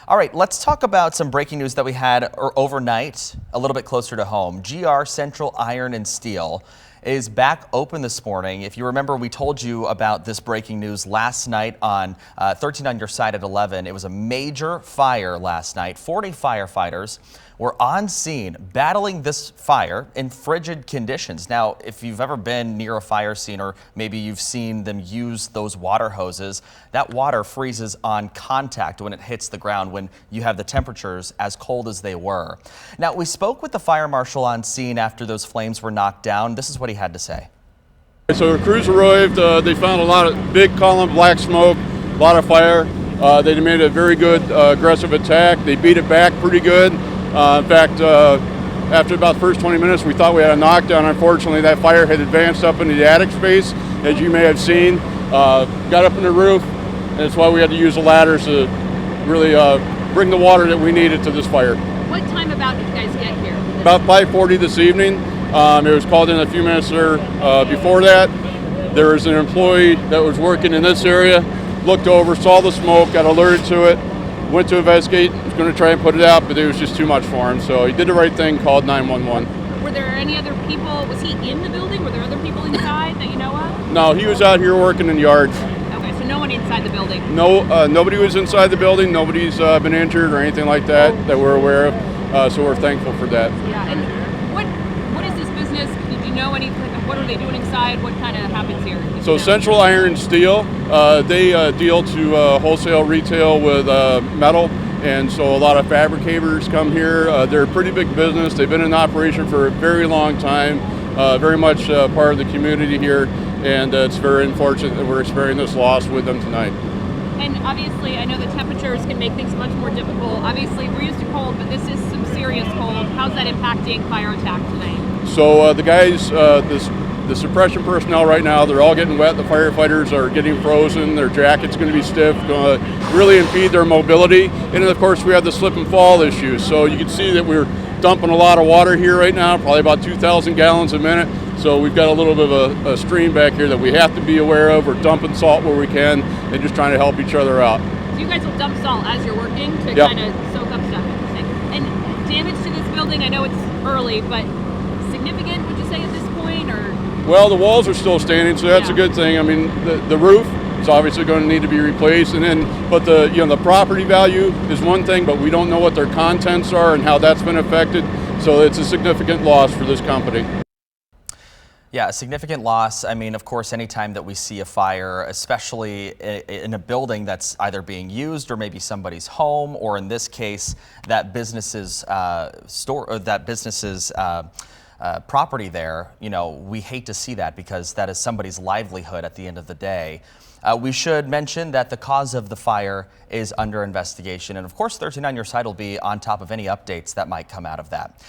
All right, let's talk about some breaking news that we had overnight, a little bit closer to home. GR Central Iron and Steel is back open this morning. If you remember, we told you about this breaking news last night on 13 on Your Side at 11. It was a major fire last night. 40 firefighters were on scene battling this fire in frigid conditions. Now, if you've ever been near a fire scene, or maybe you've seen them use those water hoses, that water freezes on contact when it hits the ground when you have the temperatures as cold as they were. Now, we spoke with the fire marshal on scene after those flames were knocked down. This is what he had to say. So the crews arrived, they found a lot of big column black smoke, a lot of fire. They made a very good aggressive attack. They beat it back pretty good. In fact, after about the first 20 minutes, we thought we had a knockdown. Unfortunately, that fire had advanced up into the attic space, as you may have seen. Got up in the roof, and that's why we had to use the ladders to really bring the water that we needed to this fire. What time about did you guys get here? About 5:40 this evening. It was called in a few minutes there. Before that, there was an employee that was working in this area, looked over, saw the smoke, got alerted to it, went to investigate, was going to try and put it out, but it was just too much for him. So he did the right thing, called 911. Were there any other people? Was he in the building? Were there other people inside that you know of? No, he was out here working in the yard. Okay, so no one inside the building? No, nobody was inside the building. Nobody's been injured or anything like that we're aware of. So we're thankful for that. Yeah, and what is this business? Did you know anything? What are they doing inside? What kind of happens here? So Central Iron and Steel, they deal to wholesale retail with metal, and so a lot of fabricators come here. They're a pretty big business. They've been in operation for a very long time, very much part of the community here, and it's very unfortunate that we're experiencing this loss with them tonight. And obviously, I know the temperatures can make things much more difficult. Obviously, we're used to cold, but this is some serious cold. How's that impacting fire attack tonight? So the guys, the suppression personnel right now, they're all getting wet. The firefighters are getting frozen. Their jacket's going to be stiff, going to really impede their mobility. And then, of course, we have the slip and fall issue. So you can see that we're dumping a lot of water here right now, probably about 2,000 gallons a minute. So we've got a little bit of a stream back here that we have to be aware of. We're dumping salt where we can and just trying to help each other out. So you guys will dump salt as you're working to kind of soak up stuff. And damage to this building, I know it's early, but significant, would you say, at this point? Or? Well, the walls are still standing, so that's a good thing. I mean, the roof is obviously going to need to be replaced, and then, but the property value is one thing, but we don't know what their contents are and how that's been affected. So it's a significant loss for this company. Yeah, a significant loss. I mean, of course, anytime that we see a fire, especially in a building that's either being used or maybe somebody's home, or in this case, that business's store or that business's property there, we hate to see that because that is somebody's livelihood at the end of the day. We should mention that the cause of the fire is under investigation. And of course, 13 on Your Side will be on top of any updates that might come out of that.